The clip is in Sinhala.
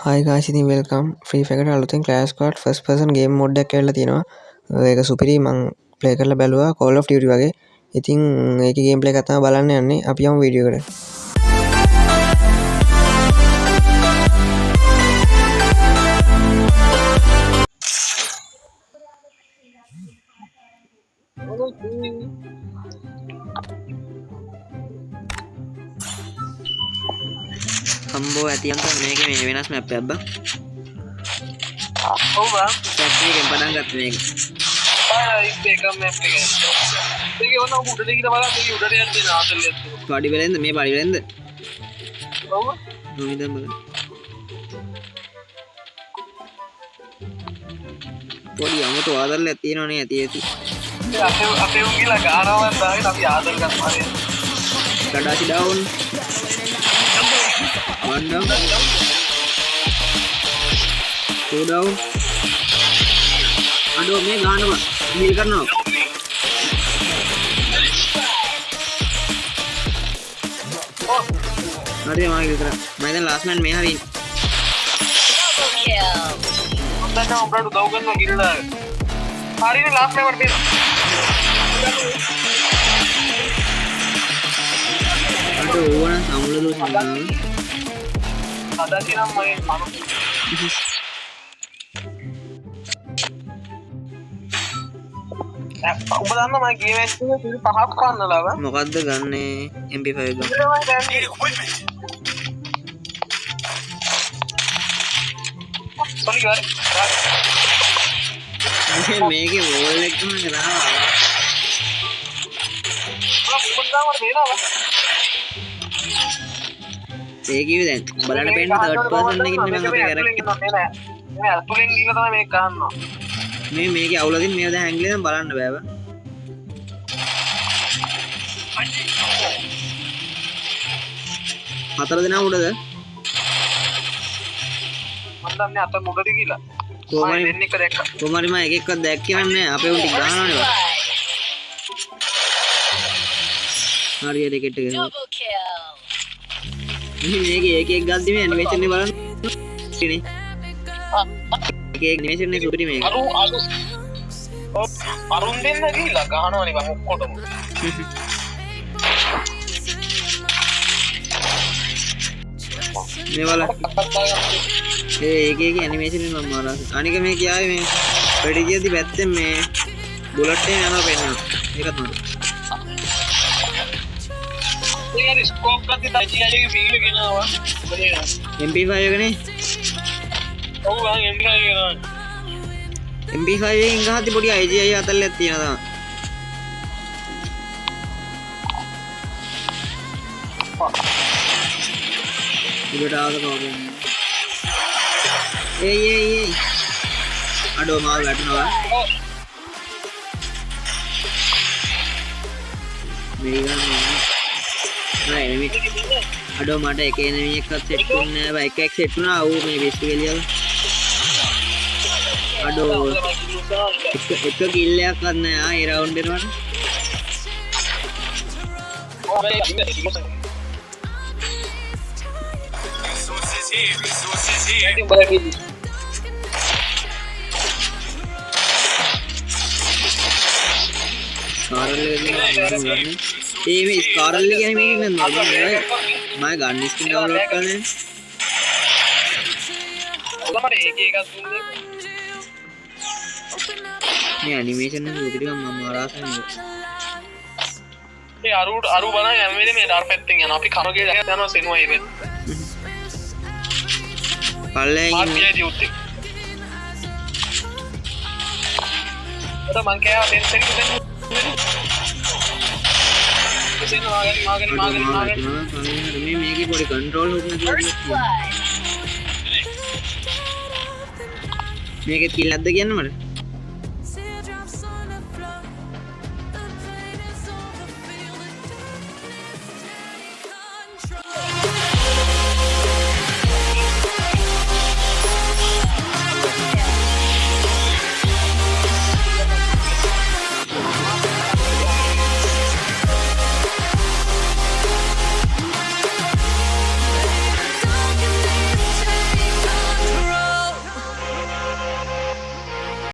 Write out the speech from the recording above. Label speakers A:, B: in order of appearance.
A: Hi guys, ඉතින් welcome Free Fire එකට අලුතෙන් Clash Squad first person game mode එකක් ඇවිල්ලා තියෙනවා. ඒක සුපිරි මං play කරලා බැලුවා Call of Duty වගේ. ඉතින් ඒකේ game play එකක් තමයි බලන්න යන්නේ. අපි යමු වීඩියෝ එකට.
B: කම්බෝ ඇතියම් තමයි මේකේ මේ වෙනස් මැප් එකක් බා.
C: ඔව් බා.
B: ෆැක්ටරි එකෙන් පටන් ගත්ත මේක.
C: ඒක මැප් එක. ඒක ඕන උඩට ගිහින් බලන්න මේක උඩට යන්න ආතල්ලියක්.
B: පඩි වෙලෙන්ද මේ පඩි වෙලෙන්ද?
C: ඔව්.
B: නොමිදම් බලන්න. පොඩි අමුතු ආදල්ලයක් තියෙනවනේ ඇති.
C: අපේ උන්ගිලා ගානවත් දාගෙන අපි ආදල් ගන්නවා.
B: කඩාසි down. One down. Two down. Aduh, मैं गाना बा, heal करना. अरे मार के तरह, मैं तो last man में हरी.
C: उतना ना उम्र दो गन में गिर रहा है. हारी ने last में मर
B: Aduh, वो ना सामने दो सीधा.
C: ada sih namanya malu. ඔබ දන්න මම ගේම් එකේ සිල් පහක් ගන්නලා බා.
B: මොකද්ද ගන්නෙ MP5 එක? මේකේ වෝල් එක තමයි කරනවා. ඒ කිව්වේ දැන් බලන්න පේන්න third person එකකින් මම අපේ කැරක්ටර්
C: මේ අතුලෙන් ගිහලා තමයි මේක ගන්නවා.
B: මේ මේකේ අවුලකින් මේව දැන් හැංගිලා දැන් බලන්න බෑ බා. හතර දෙනා උඩද?
C: මම දන්නේ අත මුඩද කියලා.
B: කොහමරි
C: දෙන්නේ එක දැක්කා.
B: කොහමරි මම එක එකක් දැක්කේ නැහැ. අපේ උන් ටික ගහනවනේ බා. හරියට ටිකට් එක ගහනවා. මේකේ එක එක ගද්දි මේ ඇනිමේෂන් එක බලන්න ඉන්නේ. එක එක ඇනිමේෂන් එක සුපිරි මේක.
C: අරුන් දෙන්න ගිහිල්ලා ගහනවනේ බං ඔක්කොටම.
B: මේ බලන්න. ඒක එක ඇනිමේෂන් එක මම මාරා. අනික මේ කියාවේ මේ වැඩි කියද්දි පැත්තෙන් මේ බුලට් එක යනවා පෙන්නනවා. ඒක තමයි.
C: ये स्कोप का दिखाई जाएगी वीडियो के ना हुआ
B: MP5 එකනේ
C: ओ हां MP5 के
B: MP5 එකෙන් ගහද්දි පොඩි IGI අතල්ලක් තියෙනවා තමයි උඩට ආවද කොහොමද ඒ අඩෝ මාව වැටෙනවා මේක නෑ එනිමි අඩෝ මට එක එනිමි එකක් සෙට් වුණේ නෑ බයි එකක් සෙට් වුණා ඌ මේ බෙස්ට් ගෙලියව අඩෝ එක කිල් එකක් ගන්න ආ ඒ රවුන්ඩ් එනවනේ
C: resources here
B: ඒ මේ ස්කාරල් එක කියන්නේ මේකෙන් නේද මම ගන්න ස්කින් ඩවුන්ලෝඩ් කරන්නේ
C: ඔබමර ඒක එකක් දුන්නේ
B: මේ ඇනිමේෂන් එක උඩට මම ආරාසන්නේ
C: ඒ අරු බලන්න හැම වෙලේම මේ ඩාර් පැත්තෙන් යනවා අපි කමගේ යනවා සෙනුවා ඒ පැත්ත
B: පල්ලෙන්
C: මාර්ගයේදී උත්තේ ඔතන මං කෑවා දෙන්සෙන්
B: මේ මේකේ පොඩි කන්ට්‍රෝල් හුක් නැතිව මේකෙත් කිල් නැද්ද කියන්න මට